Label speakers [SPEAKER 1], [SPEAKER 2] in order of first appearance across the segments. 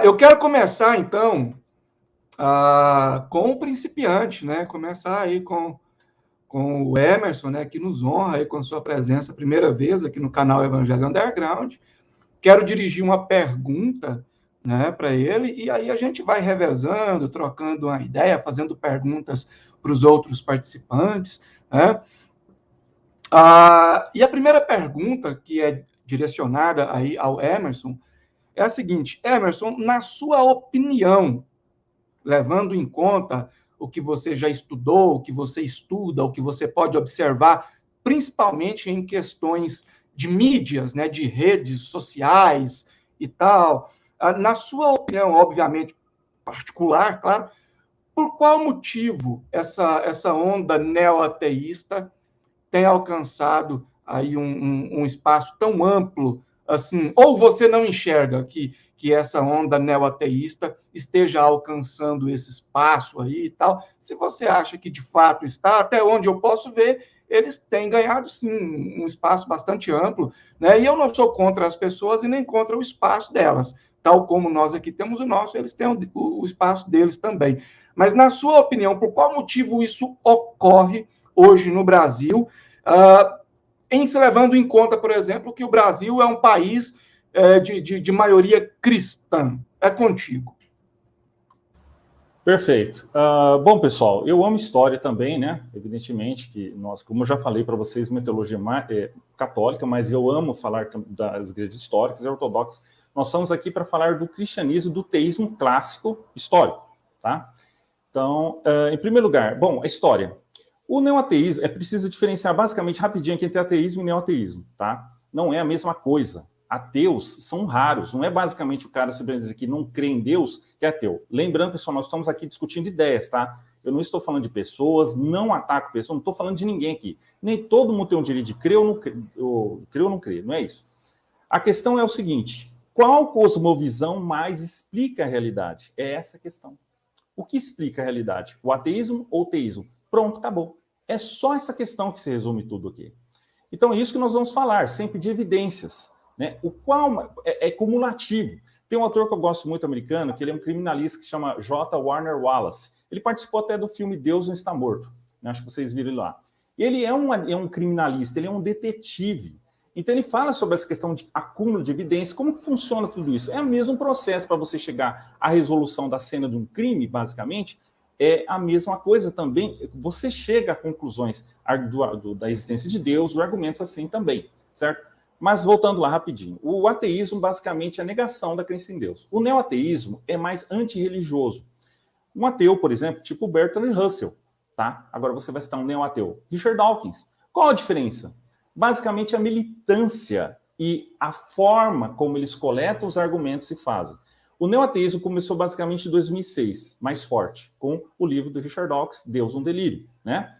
[SPEAKER 1] Eu quero começar, então, com o principiante, né? Começar aí com o Emerson, né? Que nos honra aí com sua presença, primeira vez aqui no canal Evangelho Underground. Quero dirigir uma pergunta, né, para ele, e aí a gente vai revezando, trocando uma ideia, fazendo perguntas para os outros participantes, né? E a primeira pergunta, que é direcionada aí ao Emerson, é a seguinte: Emerson, na sua opinião, levando em conta o que você já estudou, o que você estuda, o que você pode observar, principalmente em questões de mídias, né, de redes sociais e tal, na sua opinião, obviamente particular, claro, por qual motivo essa onda neoateísta tem alcançado aí um espaço tão amplo assim, ou você não enxerga que essa onda neoateísta esteja alcançando esse espaço aí e tal, se você acha que de fato está, até onde eu posso ver, eles têm ganhado sim um espaço bastante amplo, né? E eu não sou contra as pessoas e nem contra o espaço delas, tal como nós aqui temos o nosso, eles têm o espaço deles também. Mas na sua opinião, por qual motivo isso ocorre hoje no Brasil? Em se levando em conta, por exemplo, que o Brasil é um país de maioria cristã. É contigo.
[SPEAKER 2] Perfeito. Bom, pessoal, eu amo história também, né? Evidentemente que nós, como eu já falei para vocês, mitologia católica, mas eu amo falar das igrejas históricas e ortodoxas. Nós estamos aqui para falar do cristianismo, do teísmo clássico histórico, tá? Então, em primeiro lugar, bom, a história. O neoateísmo, é preciso diferenciar basicamente rapidinho aqui entre ateísmo e neoateísmo, tá? Não é a mesma coisa. Ateus são raros, não é basicamente o cara simplesmente dizer que não crê em Deus que é ateu. Lembrando, pessoal, nós estamos aqui discutindo ideias, tá? Eu não estou falando de pessoas, não ataco pessoas, não estou falando de ninguém aqui. Nem todo mundo tem o direito de crer ou não crer, não é isso. A questão é o seguinte: qual cosmovisão mais explica a realidade? É essa a questão. O que explica a realidade? O ateísmo ou o teísmo? Pronto, acabou. É só essa questão que se resume tudo aqui. Então é isso que nós vamos falar, sempre de evidências, né? O qual é cumulativo. Tem um autor que eu gosto muito americano, que ele é um criminalista que se chama J. Warner Wallace. Ele participou até do filme Deus Não Está Morto. Né? Acho que vocês viram ele lá. Ele é um criminalista, ele é um detetive. Então ele fala sobre essa questão de acúmulo de evidências, como que funciona tudo isso. É o mesmo processo para você chegar à resolução da cena de um crime, basicamente, é a mesma coisa também. Você chega a conclusões da existência de Deus, os argumentos assim também, certo? Mas voltando lá rapidinho, o ateísmo basicamente é a negação da crença em Deus. O neoateísmo é mais antirreligioso. Um ateu, por exemplo, tipo Bertrand Russell, tá? Agora você vai citar um neoateu. Richard Dawkins. Qual a diferença? Basicamente a militância e a forma como eles coletam os argumentos e fazem. O neoateísmo começou basicamente em 2006, mais forte, com o livro do Richard Dawkins, Deus um Delírio, né?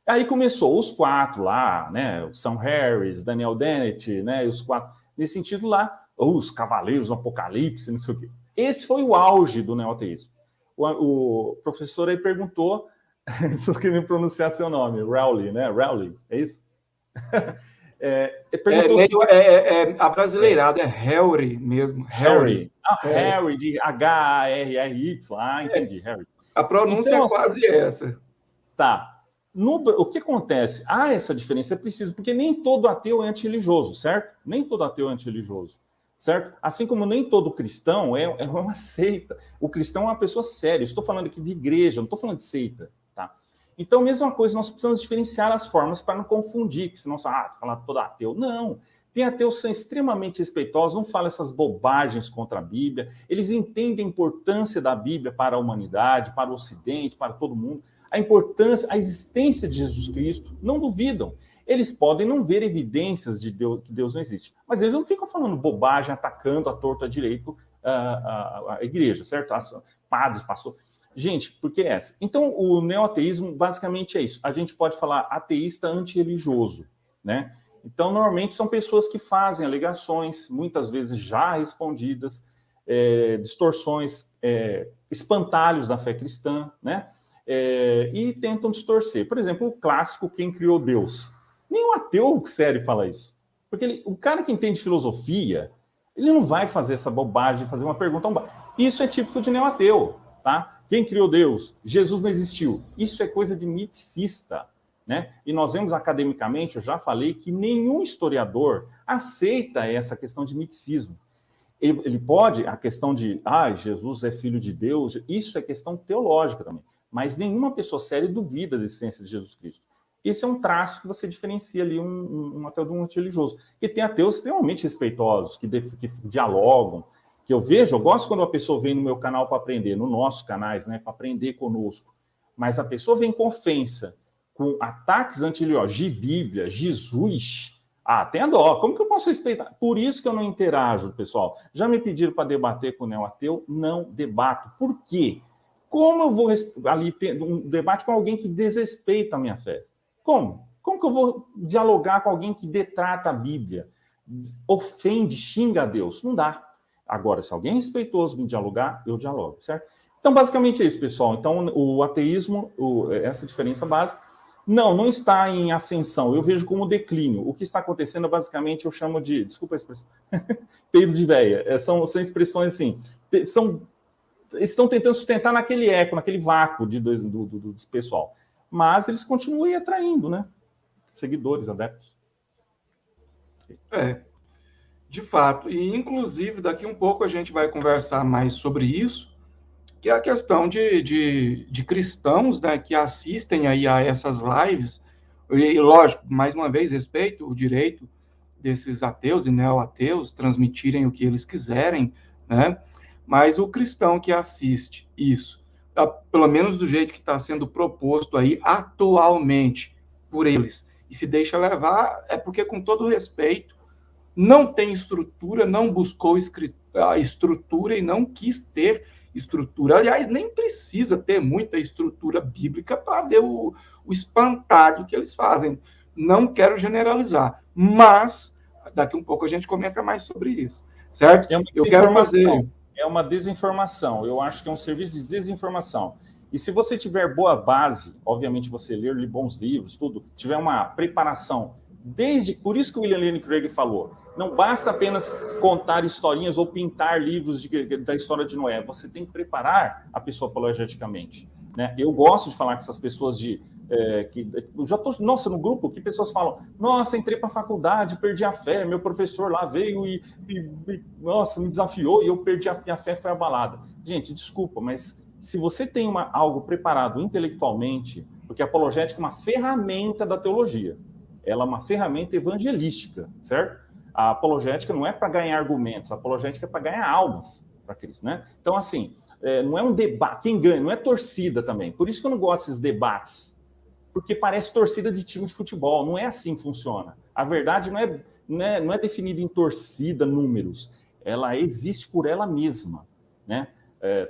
[SPEAKER 2] Aí começou os quatro lá, né? O Sam Harris, Daniel Dennett, né? E os quatro, nesse sentido lá, os Cavaleiros do Apocalipse, não sei o quê. Esse foi o auge do neoateísmo. O professor aí perguntou, estou querendo pronunciar seu nome, Rowley, né? Rowley, é isso?
[SPEAKER 1] Abrasileirado, é Harry mesmo.
[SPEAKER 2] Harry. Harry, de Harry. Entendi, Harry.
[SPEAKER 1] A pronúncia então, é quase essa.
[SPEAKER 2] Tá. O que acontece? Há essa diferença, é preciso, porque nem todo ateu é antirreligioso, certo? Nem todo ateu é antirreligioso, certo? Assim como nem todo cristão é uma seita. O cristão é uma pessoa séria. Eu estou falando aqui de igreja, não estou falando de seita, tá? Então, mesma coisa, nós precisamos diferenciar as formas para não confundir, que senão falar todo ateu. Não. Tem ateus que são extremamente respeitosos, não falam essas bobagens contra a Bíblia. Eles entendem a importância da Bíblia para a humanidade, para o Ocidente, para todo mundo. A importância, a existência de Jesus Cristo, não duvidam. Eles podem não ver evidências de Deus, que Deus não existe, mas eles não ficam falando bobagem, atacando a torto a direito a igreja, certo? Padres, pastores. Gente, por que essa? Então, o neoateísmo basicamente é isso. A gente pode falar ateísta antirreligioso, né? Então, normalmente são pessoas que fazem alegações, muitas vezes já respondidas, distorções, espantalhos da fé cristã, né? E tentam distorcer. Por exemplo, o clássico Quem Criou Deus. Nenhum ateu sério fala isso. Porque o cara que entende filosofia, Ele não vai fazer essa bobagem, fazer uma pergunta. Isso é típico de neo-ateu, tá? Quem criou Deus? Jesus não existiu. Isso é coisa de miticista, né? E nós vemos academicamente, eu já falei, que nenhum historiador aceita essa questão de miticismo. Ele pode, a questão de, Jesus é filho de Deus, isso é questão teológica também. Mas nenhuma pessoa séria duvida da existência de Jesus Cristo. Esse é um traço que você diferencia ali um ateu de um religioso. E tem ateus extremamente respeitosos, que dialogam, que eu gosto quando uma pessoa vem no meu canal para aprender, nos nossos canais, né, para aprender conosco. Mas a pessoa vem com ofensa, com ataques anti-religiosos, de Bíblia, Jesus... tem a dó. Como que eu posso respeitar? Por isso que eu não interajo, pessoal. Já me pediram para debater com o neo-ateu, não debato. Por quê? Como eu vou ali ter um debate com alguém que desrespeita a minha fé? Como? Como que eu vou dialogar com alguém que detrata a Bíblia, ofende, xinga a Deus? Não dá. Agora, se alguém é respeitoso me dialogar, eu dialogo, certo? Então, basicamente é isso, pessoal. Então, o ateísmo, essa diferença básica, não está em ascensão. Eu vejo como declínio. O que está acontecendo, basicamente, eu chamo de... Desculpa a expressão. Peido de véia. São expressões assim... Estão tentando sustentar naquele eco, naquele vácuo do pessoal. Mas eles continuam atraindo, né? Seguidores, adeptos.
[SPEAKER 1] De fato. E, inclusive, daqui um pouco a gente vai conversar mais sobre isso, que é a questão de cristãos, né, que assistem aí a essas lives, e lógico, mais uma vez, respeito o direito desses ateus e neo-ateus transmitirem o que eles quiserem, né, mas o cristão que assiste isso, pelo menos do jeito que está sendo proposto aí atualmente por eles, e se deixa levar, é porque, com todo respeito, não tem estrutura, não buscou a estrutura e não quis ter estrutura. Aliás, nem precisa ter muita estrutura bíblica para ver o espantalho que eles fazem. Não quero generalizar, mas daqui um pouco a gente comenta mais sobre isso, certo?
[SPEAKER 2] Eu quero fazer... É uma desinformação. Eu acho que é um serviço de desinformação. E se você tiver boa base, obviamente você ler bons livros, tudo, tiver uma preparação, por isso que o William Lane Craig falou, não basta apenas contar historinhas ou pintar livros da história de Noé, você tem que preparar a pessoa apologeticamente, né? Eu gosto de falar com essas pessoas no grupo, que pessoas falam, nossa, entrei para a faculdade, perdi a fé, meu professor lá veio e nossa, me desafiou e eu perdi a minha fé, foi abalada. Gente, desculpa, mas se você tem algo preparado intelectualmente, porque a apologética é uma ferramenta da teologia, ela é uma ferramenta evangelística, certo? A apologética não é para ganhar argumentos, a apologética é para ganhar almas para Cristo, né? Então, assim, não é um debate, quem ganha, não é torcida também. Por isso que eu não gosto desses debates, porque parece torcida de time de futebol, não é assim que funciona. A verdade não é definida em torcida, números, ela existe por ela mesma, né?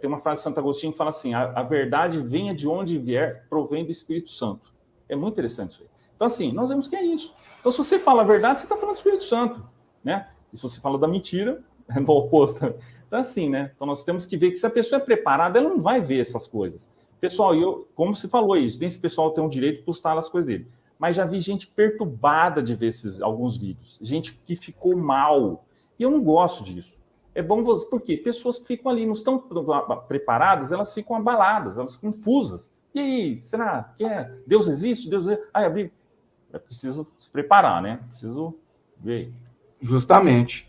[SPEAKER 2] Tem uma frase de Santo Agostinho que fala assim, a verdade venha de onde vier, provém do Espírito Santo. É muito interessante isso aí. Então, assim, nós vemos que é isso. Então, se você fala a verdade, você está falando do Espírito Santo, né? E se você fala da mentira, é no oposto. Então, assim, né? Então, nós temos que ver que se a pessoa é preparada, ela não vai ver essas coisas. Pessoal, como você falou aí, esse pessoal tem o direito de postar as coisas dele. Mas já vi gente perturbada de ver alguns vídeos. Gente que ficou mal. E eu não gosto disso. É bom você... Por quê? Pessoas que ficam ali, não estão preparadas, elas ficam abaladas, elas ficam confusas. E aí, será que Deus existe? Deus existe? A Bíblia... É preciso se preparar, né? Preciso ver.
[SPEAKER 1] Justamente.